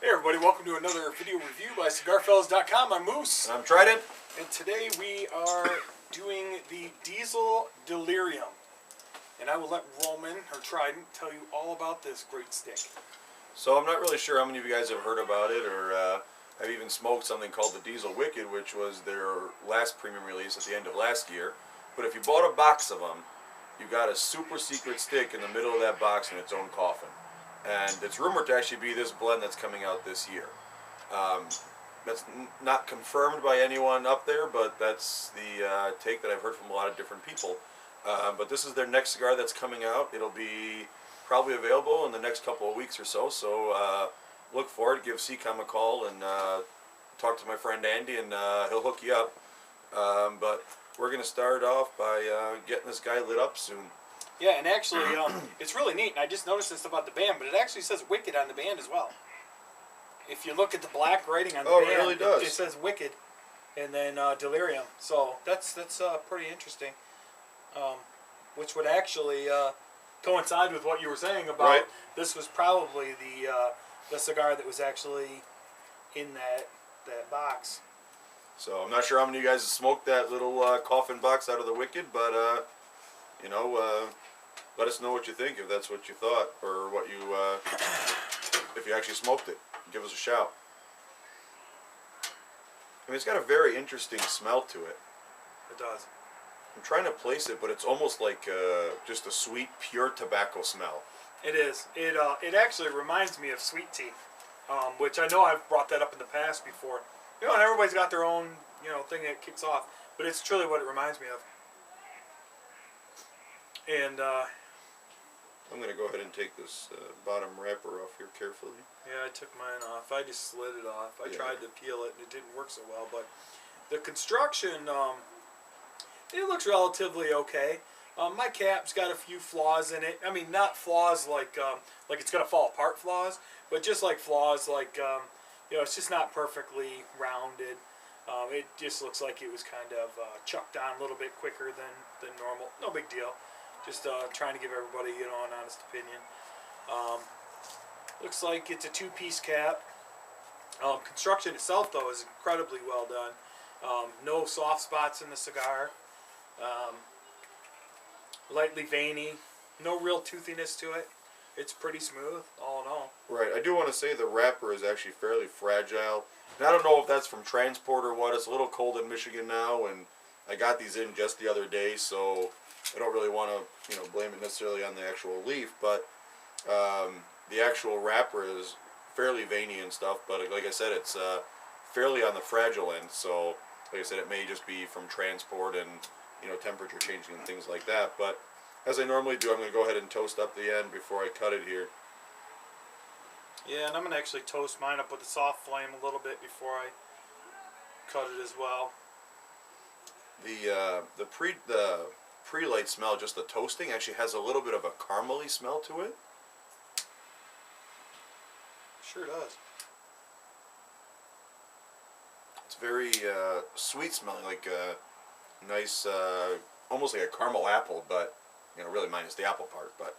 Hey everybody, welcome to another video review by CigarFellas.com. I'm Moose. And I'm Trident. And today we are doing the Diesel Delirium. And I will let Roman, or Trident, tell you all about this great stick. So I'm not really sure how many of you guys have heard about it, or have even smoked something called the Diesel Wicked, which was their last premium release at the end of last year. But if you bought a box of them, you got a super secret stick in the middle of that box in its own coffin. And it's rumored to actually be this blend that's coming out this year. That's not confirmed by anyone up there, but that's the take that I've heard from a lot of different people. But this is their next cigar that's coming out. It'll be probably available in the next couple of weeks or so. So look forward, give CCOM a call, and talk to my friend Andy, and he'll hook you up. But we're going to start off by getting this guy lit up soon. Yeah, and actually, it's really neat. And I just noticed this about the band, but it actually says Wicked on the band as well. If you look at the black writing on the band, it really does. It says Wicked, and then Delirium. So that's pretty interesting. Which would actually coincide with what you were saying about this was probably the cigar that was actually in that box. So I'm not sure how many of you guys have smoked that little coffin box out of the Wicked, but you know, let us know what you think, if that's what you thought, or what you if you actually smoked it. Give us a shout. I mean, it's got a very interesting smell to it. It does. I'm trying to place it, but it's almost like just a sweet, pure tobacco smell. It is. It actually reminds me of sweet tea, which I know I've brought that up in the past before. You know, and everybody's got their own thing that kicks off, but it's truly what it reminds me of. And I'm going to go ahead and take this bottom wrapper off here carefully. Yeah, I took mine off. I just slid it off. I tried to peel it, and it didn't work so well. But the construction, it looks relatively okay. My cap's got a few flaws in it. I mean, not flaws like it's going to fall apart flaws, but just like flaws like, it's just not perfectly rounded. It just looks like it was kind of chucked on a little bit quicker than normal. No big deal. Just trying to give everybody an honest opinion. Looks like it's a two-piece cap. Construction itself, though, is incredibly well done. No soft spots in the cigar. Lightly veiny. No real toothiness to it. It's pretty smooth, all in all. Right. I do want to say the wrapper is actually fairly fragile. And I don't know if that's from transport or what. It's a little cold in Michigan now, and I got these in just the other day, so I don't really want to, blame it necessarily on the actual leaf, but the actual wrapper is fairly veiny and stuff. But like I said, it's fairly on the fragile end. So, like I said, it may just be from transport and temperature changing and things like that. But as I normally do, I'm going to go ahead and toast up the end before I cut it here. Yeah, and I'm going to actually toast mine up with a soft flame a little bit before I cut it as well. The pre-light smell, just the toasting, actually has a little bit of a caramely smell to it. Sure does. It's very sweet smelling, like a nice, almost like a caramel apple, but really minus the apple part. But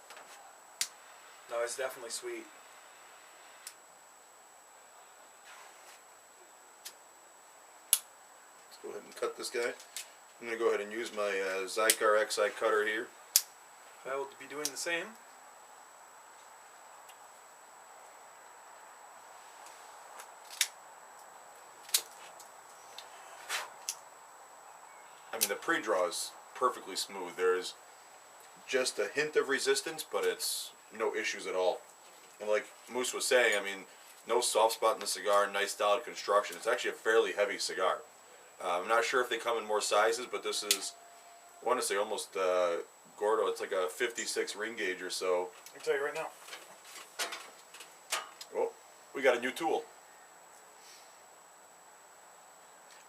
no, it's definitely sweet. Let's go ahead and cut this guy. I'm going to go ahead and use my Zycar XI cutter here. I will be doing the same. I mean, the pre-draw is perfectly smooth. There's just a hint of resistance, but it's no issues at all. And like Moose was saying, I mean, no soft spot in the cigar, nice solid construction. It's actually a fairly heavy cigar. I'm not sure if they come in more sizes, but this is, I want to say almost Gordo. It's like a 56 ring gauge or so. I can tell you right now. Oh, we got a new tool.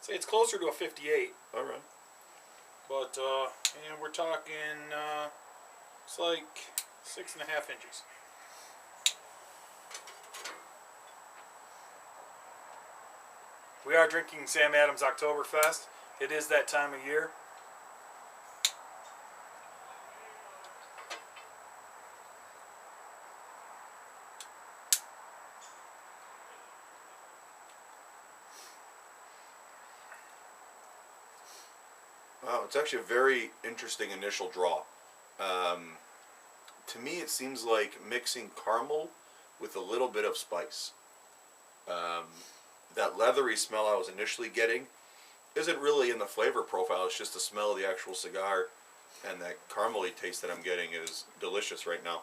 So it's closer to a 58. All right. But, and we're talking, it's like 6.5 inches. We are drinking Sam Adams Oktoberfest. It is that time of year. Wow, it's actually a very interesting initial draw. To me, it seems like mixing caramel with a little bit of spice. That leathery smell I was initially getting isn't really in the flavor profile. It's just the smell of the actual cigar, and that caramely taste that I'm getting is delicious right now.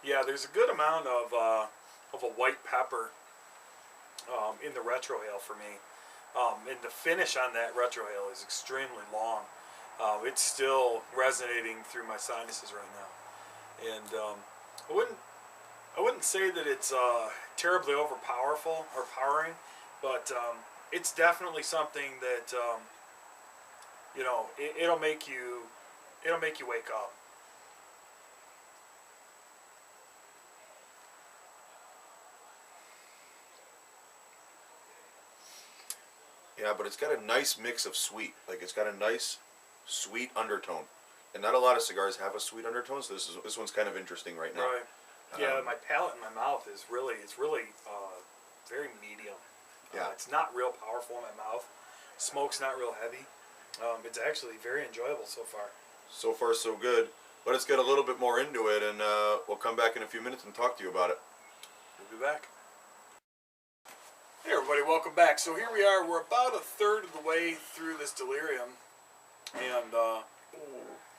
Yeah, there's a good amount of a white pepper in the retrohale for me. And the finish on that retrohale is extremely long. It's still resonating through my sinuses right now, and I wouldn't say that it's terribly powering, but it's definitely something that it'll make you wake up. Yeah, but it's got a nice mix of sweet. Like, it's got a nice sweet undertone, and not a lot of cigars have a sweet undertone. So this one's kind of interesting right now. Right. Yeah, my palate in my mouth is really very medium. Yeah. It's not real powerful in my mouth. Smoke's not real heavy. It's actually very enjoyable so far. So far, so good. Let's get a little bit more into it, and we'll come back in a few minutes and talk to you about it. We'll be back. Hey everybody, welcome back. So here we are. We're about a third of the way through this Delirium, and All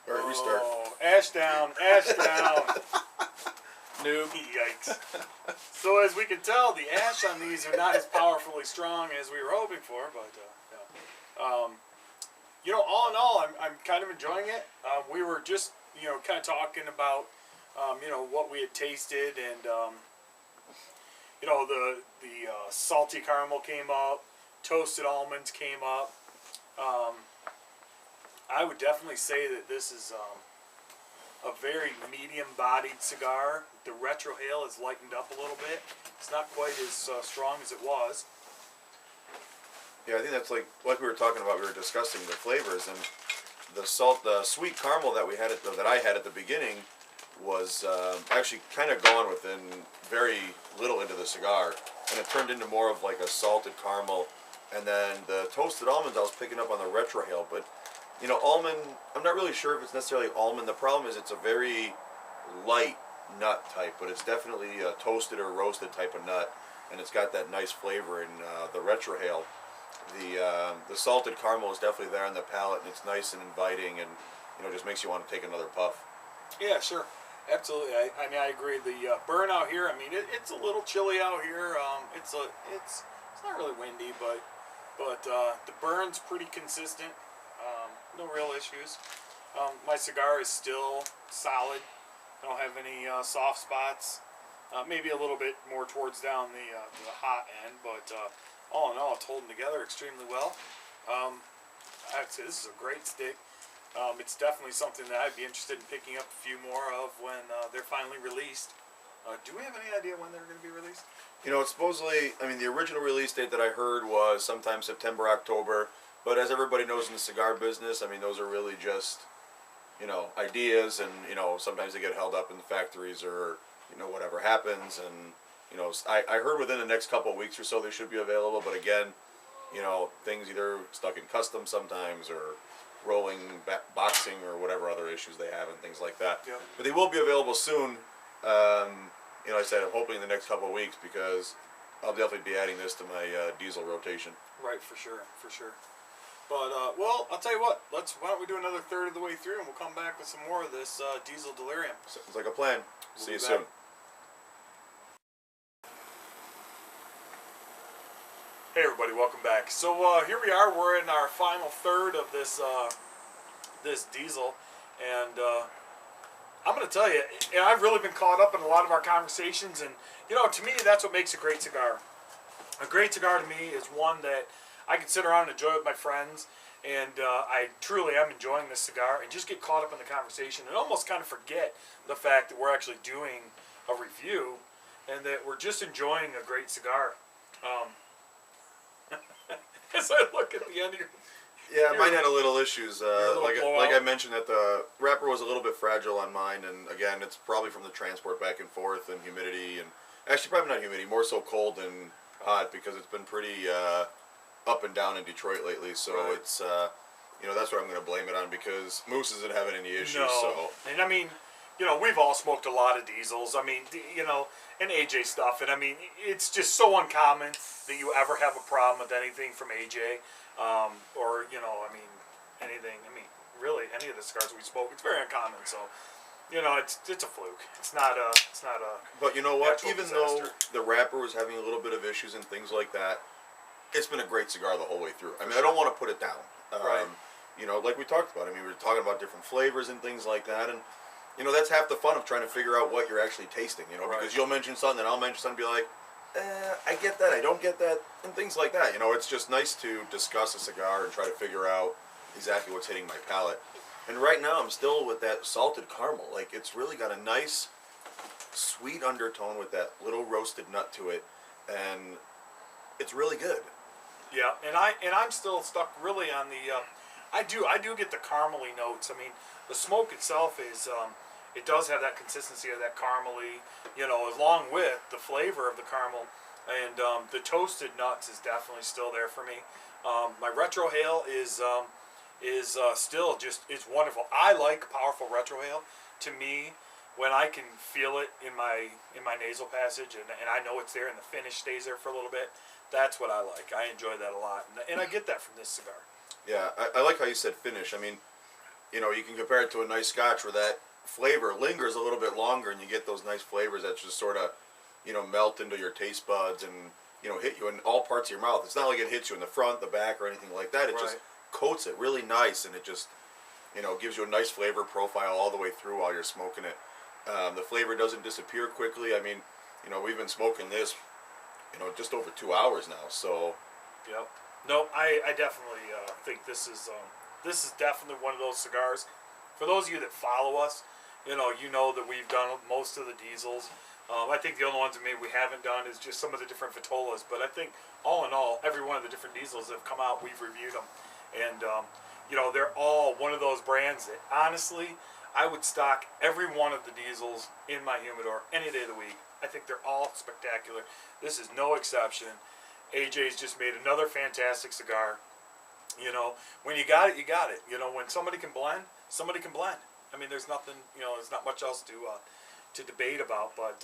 right, restart. ash down, ash down. Noob, yikes. So as we can tell, the ash on these are not as powerfully strong as we were hoping for, but yeah. All in all, I'm kind of enjoying it. We were just kind of talking about what we had tasted, and the salty caramel came up, toasted almonds came up. I would definitely say that this is a very medium-bodied cigar. The retrohale has lightened up a little bit. It's not quite as strong as it was. Yeah, I think that's like we were talking about. We were discussing the flavors, and the sweet caramel that I had at the beginning was actually kind of gone within very little into the cigar, and it turned into more of like a salted caramel. And then the toasted almonds I was picking up on the retrohale, but almond, I'm not really sure if it's necessarily almond. The problem is it's a very light nut type, but it's definitely a toasted or roasted type of nut, and it's got that nice flavor in the retrohale. The salted caramel is definitely there on the palate, and it's nice and inviting, and just makes you want to take another puff. Yeah, sure. Absolutely. I mean, I agree. The burn out here, I mean, it's a little chilly out here. It's not really windy, but the burn's pretty consistent. No real issues. My cigar is still solid. I don't have any soft spots. Maybe a little bit more towards down the hot end, but all in all, it's holding together extremely well. I'd say this is a great stick. It's definitely something that I'd be interested in picking up a few more of when they're finally released. Do we have any idea when they're going to be released? It's supposedly, the original release date that I heard was sometime September, October. But as everybody knows in the cigar business, those are really just, ideas, and, sometimes they get held up in the factories, or, whatever happens. And, I heard within the next couple of weeks or so they should be available. But again, things either stuck in customs sometimes, or rolling boxing, or whatever other issues they have and things like that. Yep. But they will be available soon. Like I said, I'm hoping in the next couple of weeks, because I'll definitely be adding this to my diesel rotation. Right, for sure. But, well, I'll tell you what, why don't we do another third of the way through, and we'll come back with some more of this diesel Delirium. Sounds like a plan. We'll See you back. soon. Hey everybody, welcome back. So here we are, we're in our final third of this this diesel, and I'm going to tell you, I've really been caught up in a lot of our conversations, and to me that's what makes a great cigar. A great cigar to me is one that I can sit around and enjoy with my friends, and I truly am enjoying this cigar, and just get caught up in the conversation and almost kind of forget the fact that we're actually doing a review, and that we're just enjoying a great cigar. As I look at the end of your... Yeah, mine had a little issues. Like I mentioned, that the wrapper was a little bit fragile on mine, and again, it's probably from the transport back and forth and humidity, and actually probably not humidity, more so cold and hot because it's been pretty up and down in Detroit lately. So Right. it's that's what I'm going to blame it on, because Moose isn't having any issues. No, So and I mean, we've all smoked a lot of diesels. I mean, and AJ stuff, and I mean, it's just so uncommon that you ever have a problem with anything from AJ, or I mean, anything. I mean, really, any of the cigars we smoke, it's very uncommon. So, it's a fluke. It's not a. But you know what? Natural Even disaster. though the wrapper was having a little bit of issues and things like that, it's been a great cigar the whole way through. I mean, I don't want to put it down. Right. Like we talked about. I mean, we were talking about different flavors and things like that, and that's half the fun of trying to figure out what you're actually tasting. Right. Because you'll mention something, and I'll mention something, and be like, I get that, I don't get that, and things like that. It's just nice to discuss a cigar and try to figure out exactly what's hitting my palate. And right now, I'm still with that salted caramel. Like, it's really got a nice, sweet undertone with that little roasted nut to it, and it's really good. Yeah, and I'm still stuck really on the. I do get the caramely notes. I mean, the smoke itself is. It does have that consistency of that caramely, along with the flavor of the caramel, and the toasted nuts is definitely still there for me. My retrohale is still is wonderful. I like powerful retrohale. To me, when I can feel it in my nasal passage, and I know it's there, and the finish stays there for a little bit, that's what I like. I enjoy that a lot, and I get that from this cigar. Yeah, I like how you said finish. I mean, you can compare it to a nice scotch where that flavor lingers a little bit longer, and you get those nice flavors that just sort of, melt into your taste buds and, hit you in all parts of your mouth. It's not like it hits you in the front, the back, or anything like that. It just coats it really nice, and it just, gives you a nice flavor profile all the way through while you're smoking it. The flavor doesn't disappear quickly. I mean, we've been smoking this, just over 2 hours now, so. Yep. No, I definitely think this is definitely one of those cigars. For those of you that follow us, you know that we've done most of the diesels. I think the only ones that maybe we haven't done is just some of the different Vitolas. But I think all in all, every one of the different diesels that have come out, we've reviewed them, and they're all one of those brands that honestly, I would stock every one of the diesels in my humidor any day of the week. I think they're all spectacular. This is no exception. AJ's just made another fantastic cigar. When you got it, you got it. When somebody can blend, somebody can blend. I mean, there's nothing, there's not much else to debate about, but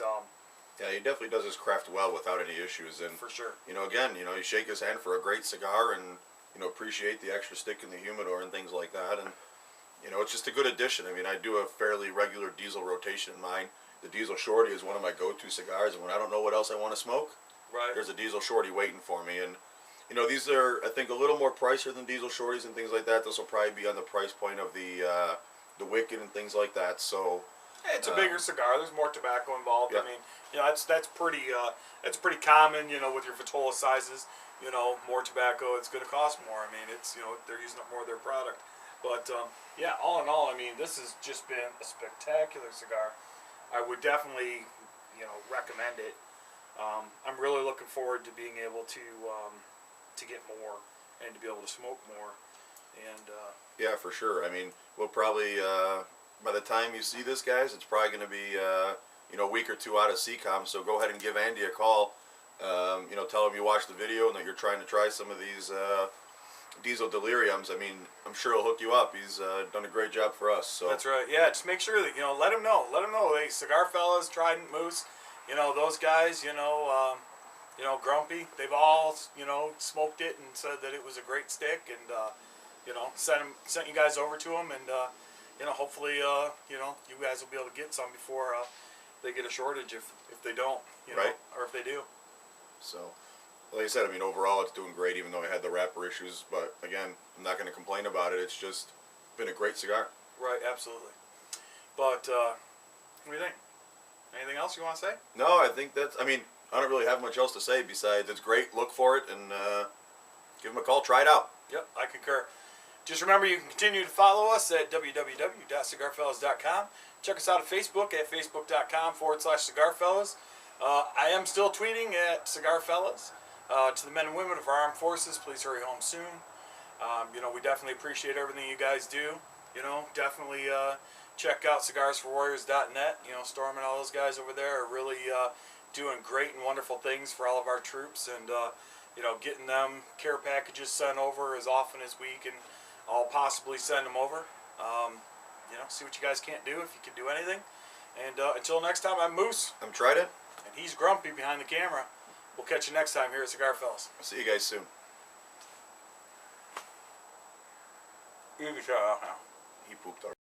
Yeah, he definitely does his craft well without any issues. And for sure. Again, you shake his hand for a great cigar, and appreciate the extra stick in the humidor and things like that. And it's just a good addition. I mean, I do a fairly regular diesel rotation in mine. The Diesel Shorty is one of my go-to cigars, and when I don't know what else I want to smoke, Right. there's a Diesel Shorty waiting for me. And these are, I think, a little more pricier than Diesel Shorties and things like that. This will probably be on the price point of the Wicked and things like that. So It's a bigger cigar. There's more tobacco involved. Yeah. I mean, that's pretty common. With your Vitola sizes, more tobacco, it's going to cost more. I mean, it's they're using up more of their product. But yeah, all in all, I mean, this has just been a spectacular cigar. I would definitely recommend it. I'm really looking forward to being able to get more and to be able to smoke more. And yeah, for sure. I mean, we'll probably by the time you see this, guys, it's probably going to be a week or two out of CCOM. So go ahead and give Andy a call. Tell him you watched the video and that you're trying to try some of these diesel deliriums. I mean, I'm sure he'll hook you up. He's done a great job for us. So that's right. Yeah, just make sure that let him know. Let him know. Hey, Cigar Fellas, Trident, Moose. Those guys. Grumpy. They've all smoked it and said that it was a great stick, and sent you guys over to them, and hopefully you guys will be able to get some before they get a shortage if they don't, Right. or if they do. So, like I said, I mean, overall it's doing great, even though I had the wrapper issues. But again, I'm not going to complain about it. It's just been a great cigar. Right, absolutely. But what do you think? Anything else you want to say? No, I think that's. I mean, I don't really have much else to say besides it's great. Look for it and give them a call. Try it out. Yep, I concur. Just remember, you can continue to follow us at www.cigarfellas.com. Check us out at Facebook at facebook.com/cigarfellas. I am still tweeting at cigarfellas. To the men and women of our armed forces, please hurry home soon. We definitely appreciate everything you guys do. Definitely check out cigarsforwarriors.net. Storm and all those guys over there are really doing great and wonderful things for all of our troops, and you know, getting them care packages sent over as often as we can all possibly send them over. You know, see what you guys can't do if you can do anything. And until next time, I'm Moose. I'm Trident. And he's Grumpy behind the camera. We'll catch you next time here at Cigar Fellas. I'll see you guys soon. You can shut up now. He pooped already.